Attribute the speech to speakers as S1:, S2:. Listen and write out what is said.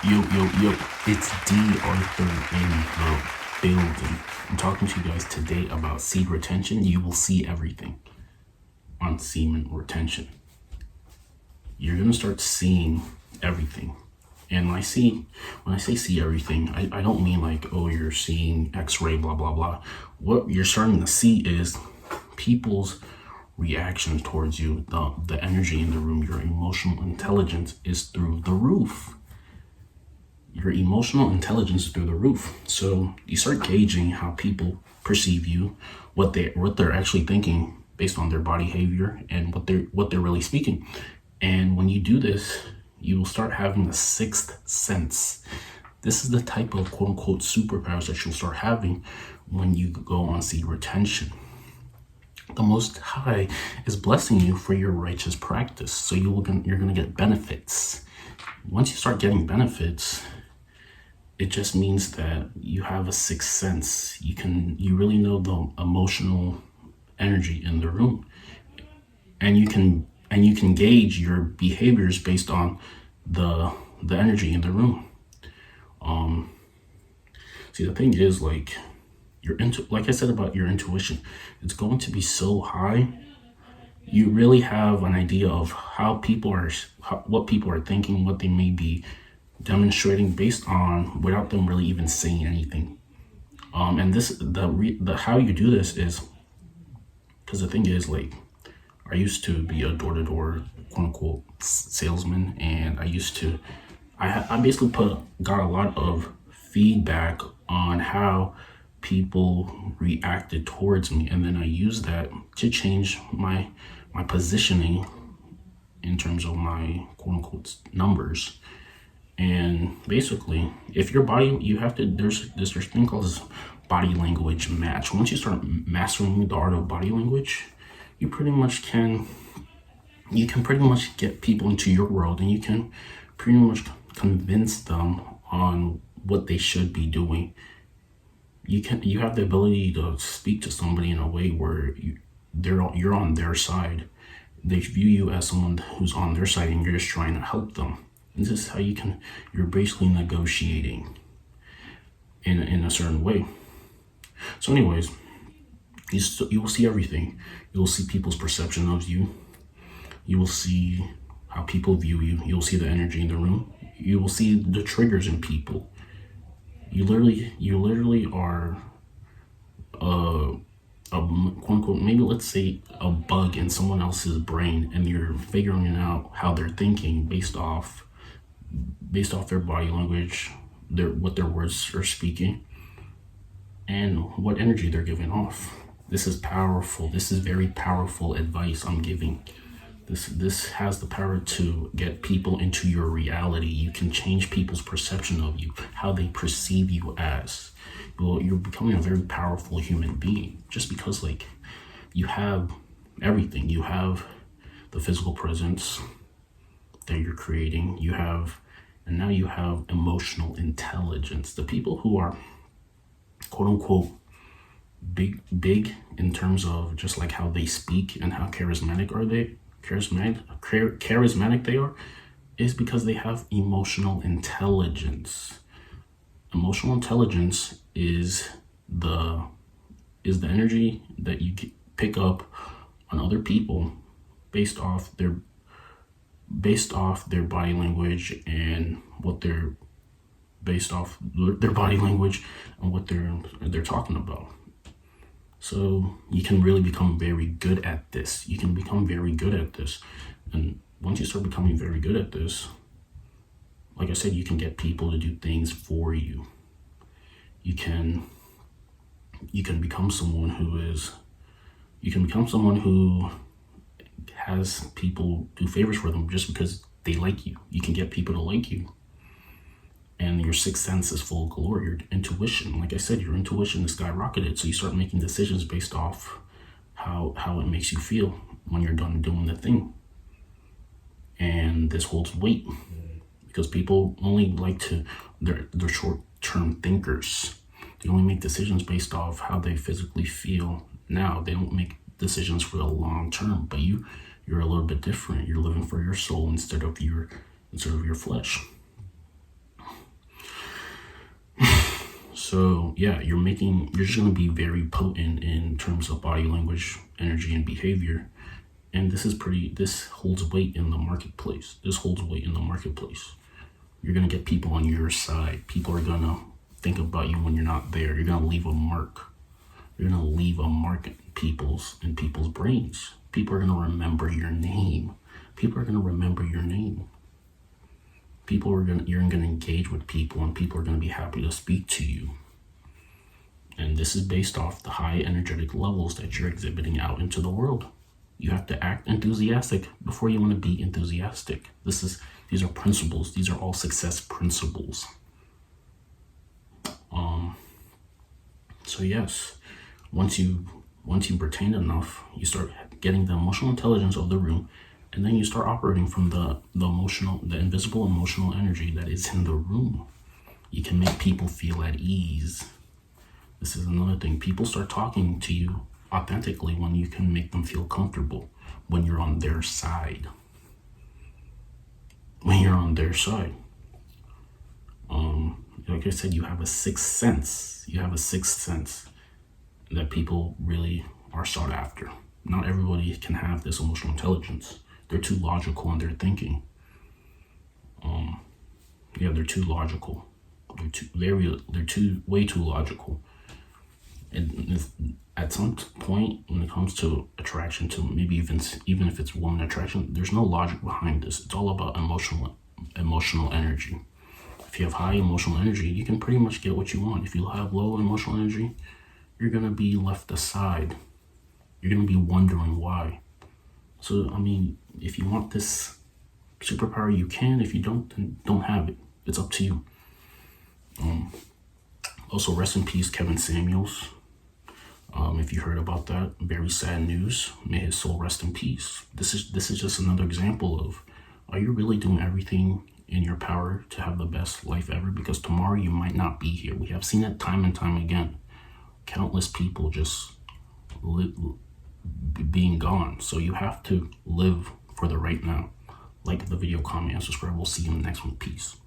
S1: Yo, yo, yo, it's D.Arthur in the building. I'm talking to you guys today about seed retention. You will see everything on semen retention. You're going to start seeing everything. And when I say see everything, I don't mean like, oh, you're seeing x-ray, blah, blah, blah. What you're starting to see is people's reactions towards you, the energy in the room. Your emotional intelligence is through the roof. Your emotional intelligence is through the roof. So you start gauging how people perceive you, what they're actually thinking based on their body behavior and what they're really speaking. And when you do this, you will start having a sixth sense. This is the type of quote unquote superpowers that you'll start having when you go on seed retention. The Most High is blessing you for your righteous practice. So you're going to get benefits. Once you start getting benefits, it just means that you have a sixth sense. You really know the emotional energy in the room, and you can gauge your behaviors based on the energy in the room. See, the thing is, like I said about your intuition, it's going to be so high. You really have an idea of what people are thinking, what they may be demonstrating based on without them really even saying anything. And the how you do this is because the thing is, like, I used to be a door-to-door quote unquote salesman, and I basically got a lot of feedback on how people reacted towards me, and then I used that to change my positioning in terms of my quote unquote numbers. And basically, if your body, you have to, there's this thing called this body language match. Once you start mastering the art of body language, you can pretty much get people into your world, and you can pretty much convince them on what they should be doing. You have the ability to speak to somebody in a way where you're on their side. They view you as someone who's on their side, and you're just trying to help them. This is how you're basically negotiating in a certain way. So anyways, you will see everything. You will see people's perception of you. You will see how people view you. You will see the energy in the room. You will see the triggers in people. You literally are a quote unquote, maybe let's say a bug in someone else's brain, and you're figuring out how they're thinking based off their body language, what their words are speaking, and what energy they're giving off. This is powerful. This is very powerful advice I'm giving. This has the power to get people into your reality. You can change people's perception of you, how they perceive you as. Well, you're becoming a very powerful human being just because, like, you have everything. You have the physical presence that you're creating. And now you have emotional intelligence. The people who are quote unquote big in terms of just like how they speak and how charismatic they are, is because they have emotional intelligence. Emotional intelligence is the energy that you pick up on other people based off their body language and what they're talking about. So you can really become very good at this. And once you start becoming very good at this, like I said, you can get people to do things for you. You can become someone who has people do favors for them just because they like you. You can get people to like you. And your sixth sense is full of glory. Your intuition, like I said, your intuition is skyrocketed. So you start making decisions based off how it makes you feel when you're done doing the thing. And this holds weight because people only they're short-term thinkers. They only make decisions based off how they physically feel now. They don't make decisions for the long term. But you're a little bit different. You're living for your soul instead of your flesh. So yeah, you're just gonna be very potent in terms of body language, energy, and behavior. And this holds weight in the marketplace. This holds weight in the marketplace. You're gonna get people on your side. People are gonna think about you when you're not there. You're gonna leave a mark. You're gonna leave a mark in people's brains. People are gonna remember your name. People are gonna remember your name. You're gonna engage with people, and people are gonna be happy to speak to you. And this is based off the high energetic levels that you're exhibiting out into the world. You have to act enthusiastic before you want to be enthusiastic. These are principles. These are all success principles. So yes, once you've retained enough, you start getting the emotional intelligence of the room, and then you start operating from the invisible emotional energy that is in the room. You can make people feel at ease. This is another thing. People start talking to you authentically when you can make them feel comfortable, when you're on their side. When you're on their side. Like I said, you have a sixth sense. You have a sixth sense that people really are sought after. Not everybody can have this emotional intelligence. They're too logical in their thinking. They're too logical. They're way too logical. And at some point, when it comes to attraction, to maybe even if it's woman attraction, there's no logic behind this. It's all about emotional energy. If you have high emotional energy, you can pretty much get what you want. If you have low emotional energy, you're gonna be left aside. You're gonna be wondering why. So I mean, if you want this superpower, you can. If you don't, then don't have it. It's up to you. Also, rest in peace, Kevin Samuels. If you heard about that, very sad news. May his soul rest in peace. This is just another example of, are you really doing everything in your power to have the best life ever? Because tomorrow you might not be here. We have seen it time and time again. Countless people just being gone. So you have to live for the right now. Like the video, comment, and subscribe. We'll see you in the next one. Peace.